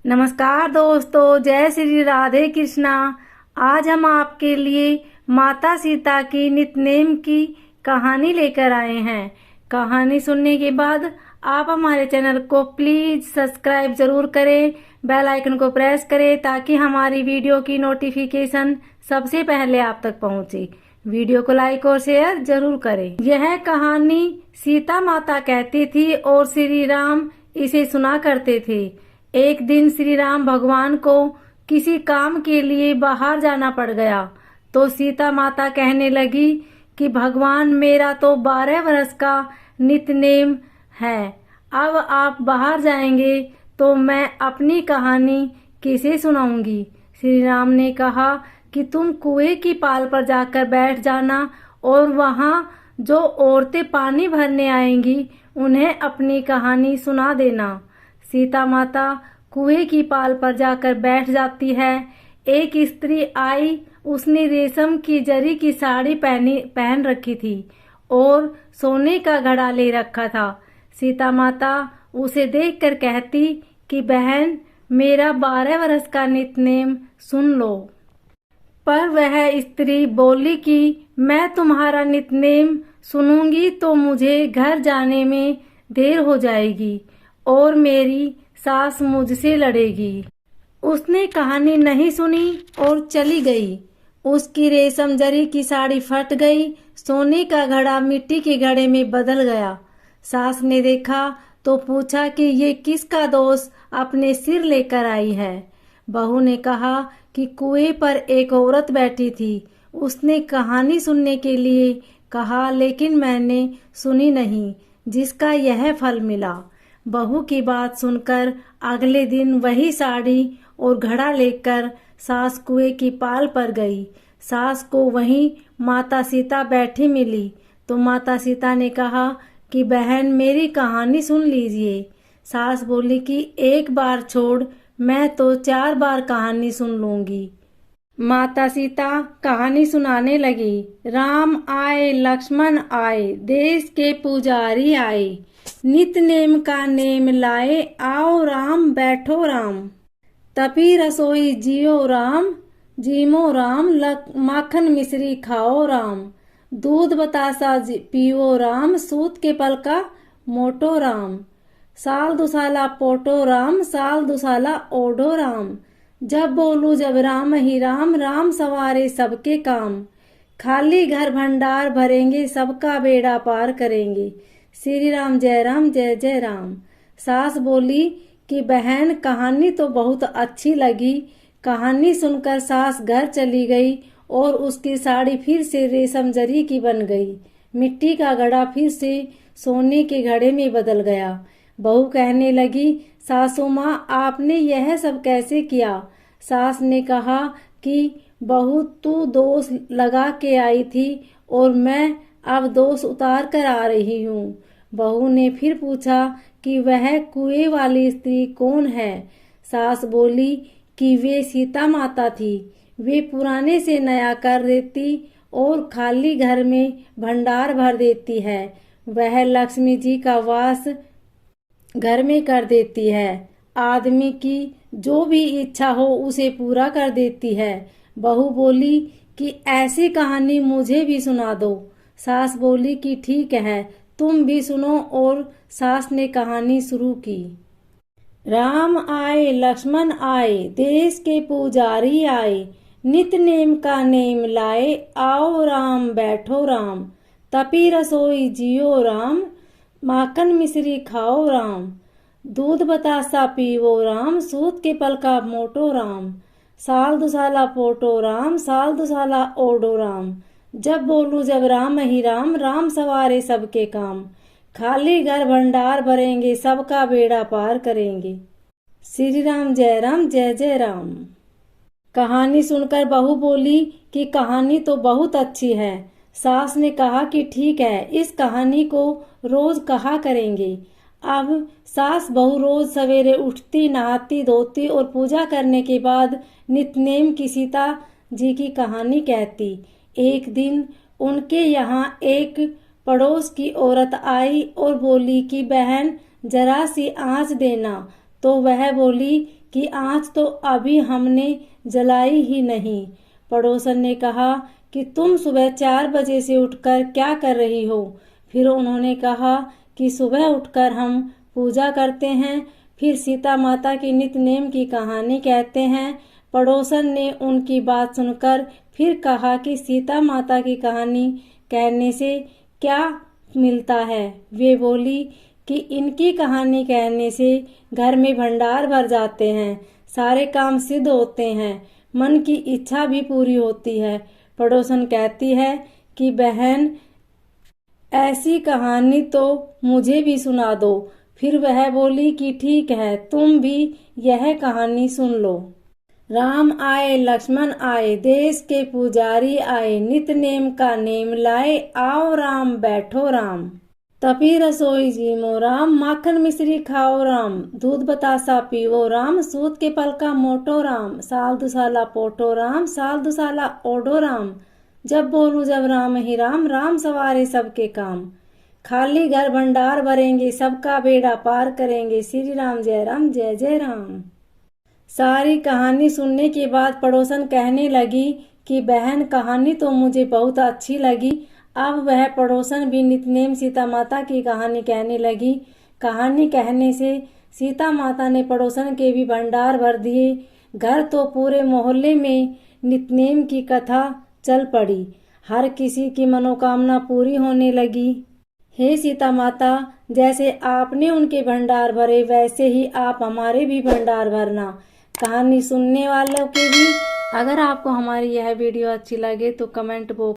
नमस्कार दोस्तों, जय श्री राधे कृष्णा। आज हम आपके लिए माता सीता की नितनेम की कहानी लेकर आए हैं। कहानी सुनने के बाद आप हमारे चैनल को प्लीज सब्सक्राइब जरूर करें, बेल आइकन को प्रेस करें ताकि हमारी वीडियो की नोटिफिकेशन सबसे पहले आप तक पहुंचे। वीडियो को लाइक और शेयर जरूर करें। यह कहानी सीता माता कहती थी और श्री राम इसे सुना करते थे। एक दिन श्री राम भगवान को किसी काम के लिए बाहर जाना पड़ गया तो सीता माता कहने लगी कि भगवान, मेरा तो 12 वर्ष का नितनेम है। अब आप बाहर जाएंगे तो मैं अपनी कहानी किसे सुनाऊंगी। श्री राम ने कहा कि तुम कुएं की पाल पर जाकर बैठ जाना और वहां जो औरतें पानी भरने आएंगी उन्हें अपनी कहानी सुना देना। सीता माता कुएं की पाल पर जाकर बैठ जाती है। एक स्त्री आई, उसने रेशम की जरी की साड़ी पहन रखी थी और सोने का घड़ा ले रखा था। सीता माता उसे देखकर कहती कि बहन, मेरा 12 वर्ष का नितनेम सुन लो। पर वह स्त्री बोली कि मैं तुम्हारा नितनेम सुनूंगी तो मुझे घर जाने में देर हो जाएगी और मेरी सास मुझसे लड़ेगी। उसने कहानी नहीं सुनी और चली गई। उसकी रेशम जरी की साड़ी फट गई, सोने का घड़ा मिट्टी के घड़े में बदल गया। सास ने देखा तो पूछा कि ये किसका दोष अपने सिर लेकर आई है। बहू ने कहा कि कुएं पर एक औरत बैठी थी, उसने कहानी सुनने के लिए कहा लेकिन मैंने सुनी नहीं, जिसका यह फल मिला। बहू की बात सुनकर अगले दिन वही साड़ी और घड़ा लेकर सास कुएं की पाल पर गई। सास को वहीं माता सीता बैठी मिली तो माता सीता ने कहा कि बहन, मेरी कहानी सुन लीजिए। सास बोली कि एक बार छोड़, मैं तो 4 बार कहानी सुन लूंगी। माता सीता कहानी सुनाने लगी। राम आए, लक्ष्मण आए, देश के पुजारी आए, नित नेम का नेम लाए, आओ राम बैठो राम। तपी रसोई जियो राम, जीमो राम, माखन मिश्री खाओ राम। दूध बतासा पियो राम, सूत के पल का मोटो राम। साल दुसाला पोटो राम, साल दुसाला ओढ़ो राम। जब बोलू जब राम ही राम, राम सवारे सबके काम। खाली घर भंडार भरेंगे, सबका बेड़ा पार करेंगे। श्री राम जय जय राम। सास बोली कि बहन, कहानी तो बहुत अच्छी लगी। कहानी सुनकर सास घर चली गई और उसकी साड़ी फिर से रेशम जरी की बन गई। मिट्टी का घड़ा फिर से सोने के घड़े में बदल गया। बहू कहने लगी, सासू माँ, आपने यह सब कैसे किया। सास ने कहा कि बहू, तू दोष लगा के आई थी और मैं अब दोष उतार कर आ रही हूँ। बहू ने फिर पूछा कि वह कुएं वाली स्त्री कौन है। सास बोली कि वे सीता माता थी। वे पुराने से नया कर देती और खाली घर में भंडार भर देती है। वह लक्ष्मी जी का वास घर में कर देती है। आदमी की जो भी इच्छा हो उसे पूरा कर देती है। बहू बोली कि ऐसी कहानी मुझे भी सुना दो। सास बोली कि ठीक है, तुम भी सुनो और सास ने कहानी शुरू की। राम आए, लक्ष्मण आए, देश के पुजारी आए, नित नेम का नेम लाए, आओ राम बैठो राम। तपी रसोई जियो राम, माखन मिश्री खाओ राम। दूध बतासा पीवो राम, सूत के पल का मोटो राम। साल दुसाला पोटो राम, साल दुसाला ओढ़ो राम। जब बोलू जब राम ही राम, राम सवारे सबके काम। खाली घर भंडार भरेंगे, सबका बेड़ा पार करेंगे। श्री राम जय जय राम। कहानी सुनकर बहू बोली कि कहानी तो बहुत अच्छी है। सास ने कहा कि ठीक है, इस कहानी को रोज कहा करेंगे। अब सास बहू रोज सवेरे उठती, नहाती, धोती और पूजा करने के बाद नितनेम की सीता जी की कहानी कहती। एक दिन उनके यहाँ एक पड़ोस की औरत आई और बोली कि बहन, जरा सी आँच देना। तो वह बोली कि आज तो अभी हमने जलाई ही नहीं। पड़ोसन ने कहा कि तुम सुबह 4 बजे से उठकर क्या कर रही हो? फिर उन्होंने कहा कि सुबह उठकर हम पूजा करते हैं, फिर सीता माता की नित्य नेम की कहानी कहते हैं। पड़ोसन ने उनकी बात सुनकर फिर कहा कि सीता माता की कहानी कहने से क्या मिलता है? वे बोली कि इनकी कहानी कहने से घर में भंडार भर जाते हैं, सारे काम सिद्ध होते हैं, मन की इच्छा भी पूरी होती है। पड़ोसन कहती है कि बहन, ऐसी कहानी तो मुझे भी सुना दो। फिर वह बोली कि ठीक है, तुम भी यह कहानी सुन लो। राम आए लक्ष्मण आए, देश के पुजारी आए, नित नेम का नेम लाए, आओ राम बैठो राम। तपी रसोई जीमो राम, माखन मिश्री खाओ राम, दूध बतासा पीवो राम, सूत के पलका मोटो राम, साल दुसाला पोटो राम, साल दुसाला ओडो राम, जब बोलूं जब राम ही राम, राम सवारे सबके काम, खाली घर भंडार भरेंगे, सबका बेड़ा पार करेंगे, श्री राम जय जय राम। सारी कहानी सुनने के बाद पड़ोसन कहने लगी कि बहन, कहानी तो मुझे बहुत अच्छी लगी। अब वह पड़ोसन भी नितनेम सीता माता की कहानी कहने लगी। कहानी कहने से सीता माता ने पड़ोसन के भी भंडार भर दिए। घर तो पूरे मोहल्ले में नितनेम की कथा चल पड़ी। हर किसी की मनोकामना पूरी होने लगी। हे सीता माता, जैसे आपने उनके भंडार भरे, वैसे ही आप हमारे भी भंडार भरना। कहानी सुनने वालों के भी। अगर आपको हमारी यह वीडियो अच्छी लगे तो कमेंट बॉक्स